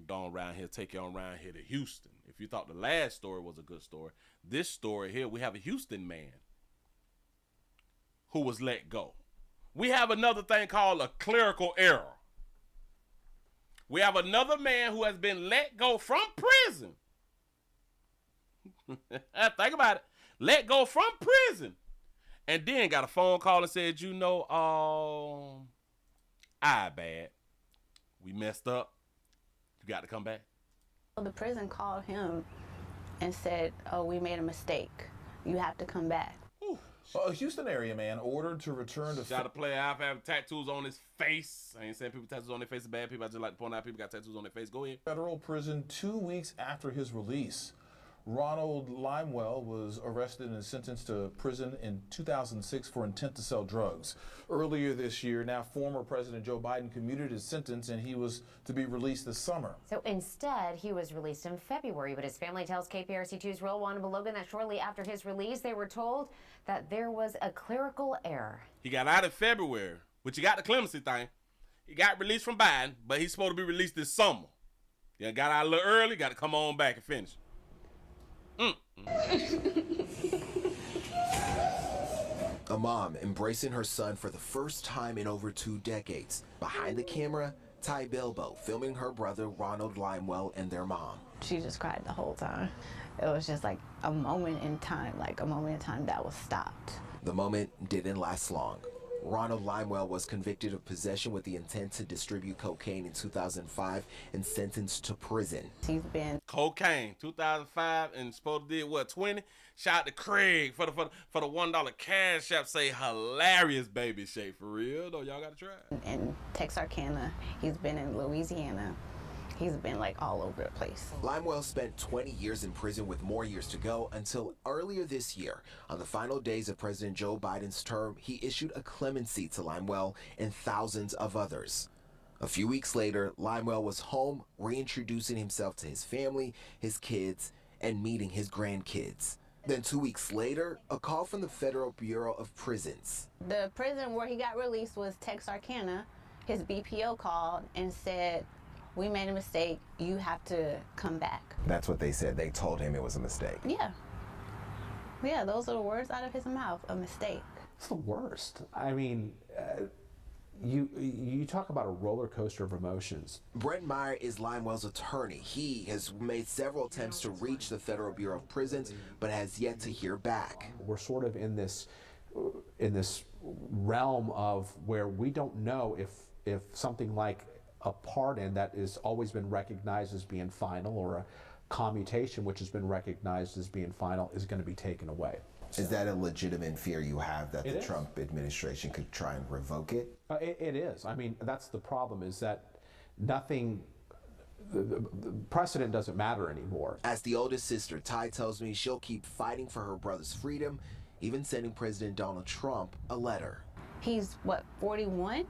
go around here, take you on around here to Houston. If you thought the last story was a good story, this story here, we have a Houston man who was let go. We have another thing called a clerical error. We have another man who has been let go from prison. Think about it. Let go from prison. And then got a phone call and said, bad. We messed up. You got to come back. The prison called him and said, oh, we made a mistake. You have to come back. Ooh. Well, a Houston area man ordered to return to... Shot a player out have tattoos on his face. I ain't saying people tattoos on their face are bad people. I just like to point out people got tattoos on their face. Go ahead. Federal prison 2 weeks after his release. Ronald Limewell was arrested and sentenced to prison in 2006 for intent to sell drugs. Earlier this year, now former President Joe Biden commuted his sentence and he was to be released this summer. So instead, he was released in February, but his family tells KPRC2's Real Juan Logan that shortly after his release, they were told that there was a clerical error. He got out in February, but you got the clemency thing. He got released from Biden, but he's supposed to be released this summer. Yeah, got out a little early, got to come on back and finish. A mom embracing her son for the first time in over 2 decades. Behind the camera, Ty Bilbo filming her brother Ronald Limewell and their mom. She just cried the whole time. It was just like a moment in time that was stopped. The moment didn't last long. Ronald Limewell was convicted of possession with the intent to distribute cocaine in 2005 and sentenced to prison. He's been cocaine 2005 and supposed to did what 20. Shout out to Craig for the $1 cash app. Say hilarious baby shake for real though. Y'all gotta try. in Texarkana. He's been in Louisiana. He's been like all over the place. Limewell spent 20 years in prison with more years to go until earlier this year. On the final days of President Joe Biden's term, he issued a clemency to Limewell and thousands of others. A few weeks later, Limewell was home, reintroducing himself to his family, his kids, and meeting his grandkids. Then 2 weeks later, a call from the Federal Bureau of Prisons. The prison where he got released was Texarkana. His BPO called and said, we made a mistake, you have to come back. That's what they said. They told him it was a mistake. Yeah. Yeah, those are the words out of his mouth, a mistake. It's the worst. I mean, you talk about a roller coaster of emotions. Brent Meyer is Limewell's attorney. He has made several attempts to reach the Federal Bureau of Prisons, but has yet to hear back. We're sort of in this realm of where we don't know if something like a pardon that has always been recognized as being final or a commutation which has been recognized as being final is going to be taken away. Is that a legitimate fear you have that the Trump administration could try and revoke it? It is. I mean, that's the problem, is that nothing, the precedent doesn't matter anymore. As the oldest sister, Ty tells me she'll keep fighting for her brother's freedom, even sending President Donald Trump a letter. He's, what, 41?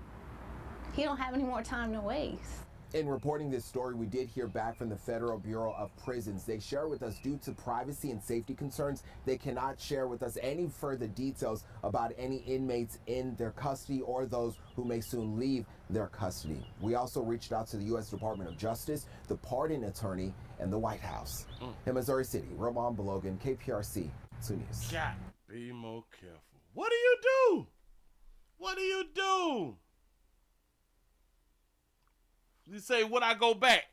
He don't have any more time to waste. In reporting this story, we did hear back from the Federal Bureau of Prisons. They share with us, due to privacy and safety concerns, they cannot share with us any further details about any inmates in their custody or those who may soon leave their custody. We also reached out to the U.S. Department of Justice, the pardon attorney, and the White House. In Missouri City, Roman Balogan, KPRC 2 News. Gotta be more careful. What do you do? What do you do? You say, would I go back?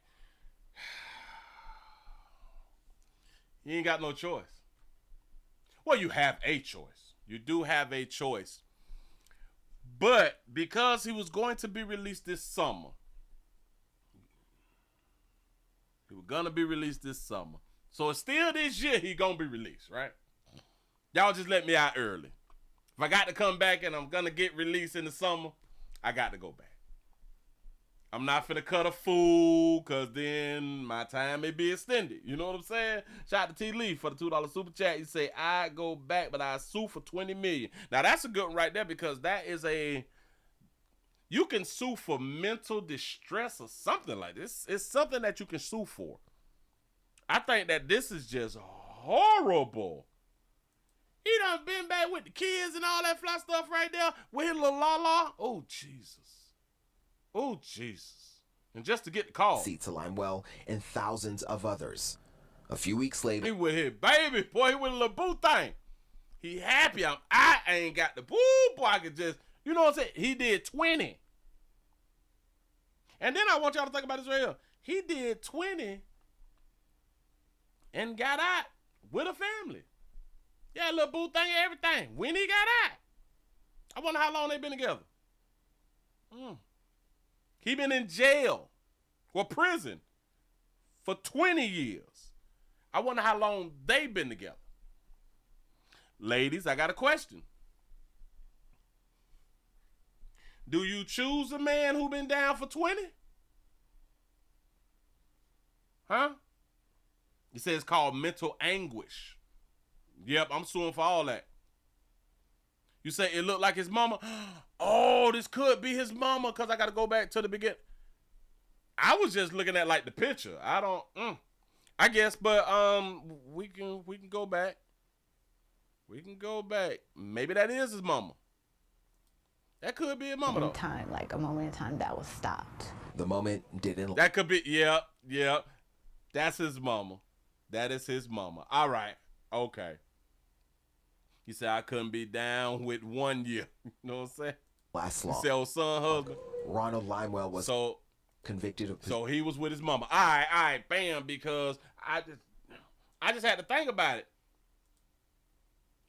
You ain't got no choice. Well, you have a choice. You do have a choice. But because he was going to be released this summer, he was going to be released this summer. So it's still this year he going to be released, right? Y'all just let me out early. If I got to come back and I'm going to get released in the summer, I got to go back. I'm not finna cut a fool, because then my time may be extended. You know what I'm saying? Shout out to T. Lee for the $2 super chat. He say, I go back, but I sue for $20 million. Now, that's a good one right there, because that is you can sue for mental distress or something like this. It's something that you can sue for. I think that this is just horrible. He done been back with the kids and all that fly stuff right there with his little la-la. Oh, Jesus. Oh, Jesus. And just to get the call. To Limewell and thousands of others. A few weeks later, He with his baby, boy. He with a little boo thing. He happy. I ain't got the boo, boy. I could just, you know what I'm saying? He did 20. And then I want y'all to think about this right here. He did 20 and got out with a family. Yeah, little boo thing and everything. When he got out. I wonder how long they been together. He been in jail or prison for 20 years. I wonder how long they been together. Ladies, I got a question. Do you choose a man who been down for 20? Huh? It says it's called mental anguish. Yep, I'm suing for all that. You say it looked like his mama. Oh, this could be his mama because I got to go back to the beginning. I was just looking at like the picture. I don't. I guess, but we can go back. We can go back. Maybe that is his mama. That could be his mama though. Time, like a moment in time that was stopped. the moment didn't. That could be. Yep. That's his mama. That is his mama. All right. Okay. He said I couldn't be down with 1 year. You know what I'm saying? Last He long. said old son husband. Ronald Limewell was convicted of. So he was with his mama. All right, bam, because I just had to think about it.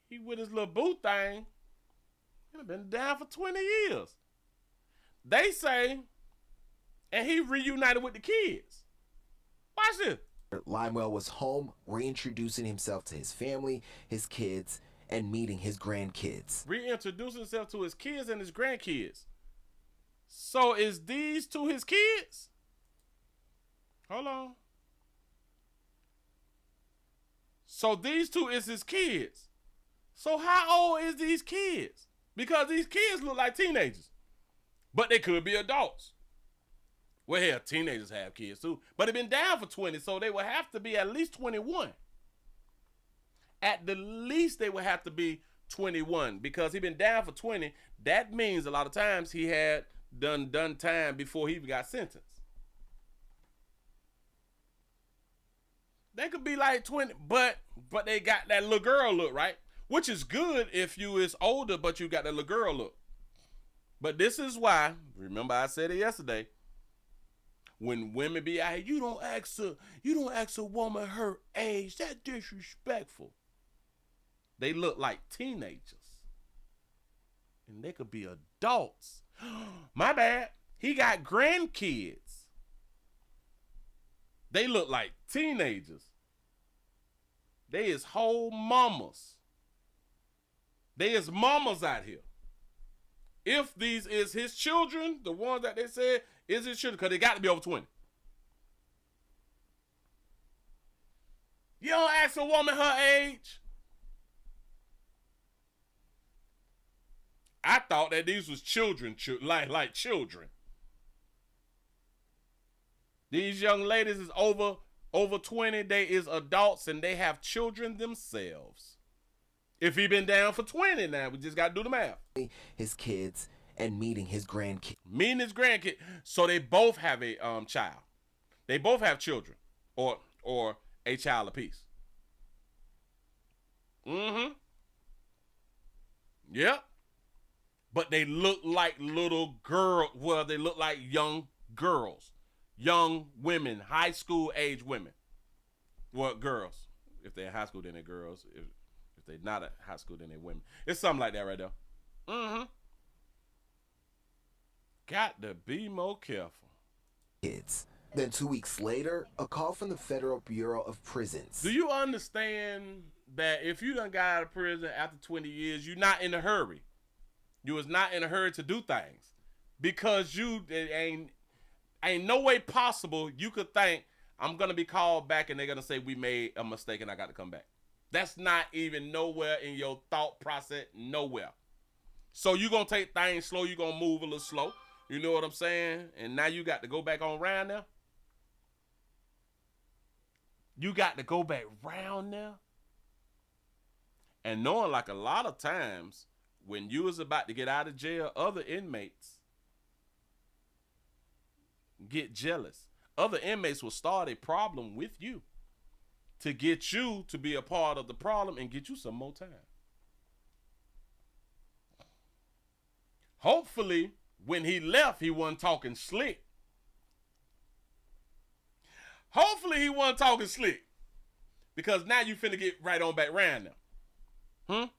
He with his little boo thing. He'd have been down for 20 years. They say, and he reunited with the kids. Watch this. Limewell was home, reintroducing himself to his family, his kids, and meeting his grandkids. Reintroducing himself to his kids and his grandkids. So is these two his kids? Hold on. So these two is his kids. So how old is these kids? Because these kids look like teenagers. But they could be adults. Well, hell, teenagers have kids too. But they've been down for 20, so they would have to be at least 21. At the least, they would have to be 21 because he been down for 20. That means a lot of times he had done time before he even got sentenced. They could be like 20, but they got that little girl look, right? Which is good if you is older, but you got that little girl look. But this is why, remember I said it yesterday, when women be out here, you don't ask a woman her age. That's disrespectful. They look like teenagers. And they could be adults. My bad. He got grandkids. They look like teenagers. They is whole mamas. They is mamas out here. If these is his children, the ones that they said is his children, because they got to be over 20. You don't ask a woman her age. I thought that these was children, like children. These young ladies is over 20. They is adults and they have children themselves. If he been down for 20 now, we just got to do the math. His kids and meeting his grandkids. Meeting his grandkid. So they both have a child. They both have children or a child apiece. Mm-hmm. Yep. But they look like little girls. Well, they look like young girls. Young women, high school age women. Well, girls. If they're in high school, then they're girls. If they're not at high school, then they're women. It's something like that right there. Mm-hmm. Got to be more careful. Kids. Then 2 weeks later, a call from the Federal Bureau of Prisons. Do you understand that if you done got out of prison after 20 years, you're not in a hurry? You was not in a hurry to do things. Because it ain't no way possible you could think, I'm going to be called back and they're going to say we made a mistake and I got to come back. That's not even nowhere in your thought process, nowhere. So you're going to take things slow. You're going to move a little slow. You know what I'm saying? And now you got to go back on round now. You got to go back round now. And knowing like a lot of times when you was about to get out of jail, other inmates get jealous. Other inmates will start a problem with you to get you to be a part of the problem and get you some more time. Hopefully, when he left, he wasn't talking slick. Hopefully, he wasn't talking slick. Because now you finna get right on back round now.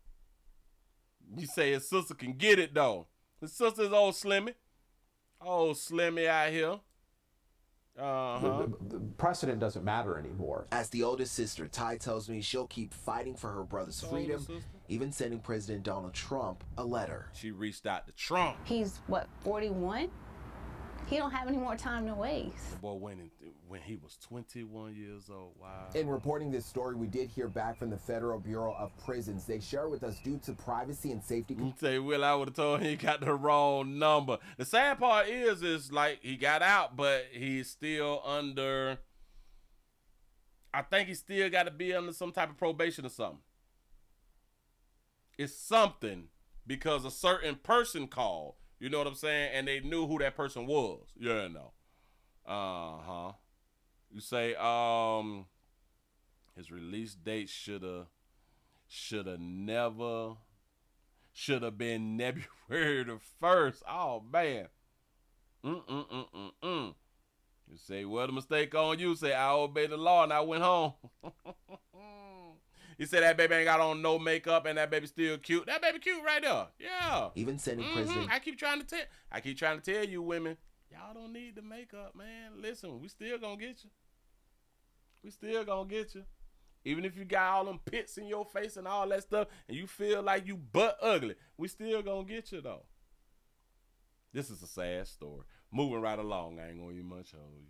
You say his sister can get it, though. His sister's old Slimmy. Old Slimmy out here. The precedent doesn't matter anymore. As the oldest sister, Ty tells me she'll keep fighting for her brother's freedom, even sending President Donald Trump a letter. She reached out to Trump. He's, what, 41? He don't have any more time to waste. Boy, when he was 21 years old, wow. In reporting this story, we did hear back from the Federal Bureau of Prisons. They share with us due to privacy and safety. You say, Will, I would have told him he got the wrong number. The sad part is like he got out, but he's still under, I think he still got to be under some type of probation or something. It's something because a certain person called. You know what I'm saying? And they knew who that person was. Yeah, no. You say, his release date should have been February the 1st. Oh, man. You say, well, the mistake on you. Say, I obeyed the law and I went home. He said that baby ain't got on no makeup and that baby still cute. That baby cute right there. Yeah. Even sending President. I keep trying to tell you women, y'all don't need the makeup, man. Listen, we still gonna get you. We still gonna get you. Even if you got all them pits in your face and all that stuff and you feel like you butt ugly, we still gonna get you though. This is a sad story. Moving right along, I ain't gonna even much hold you.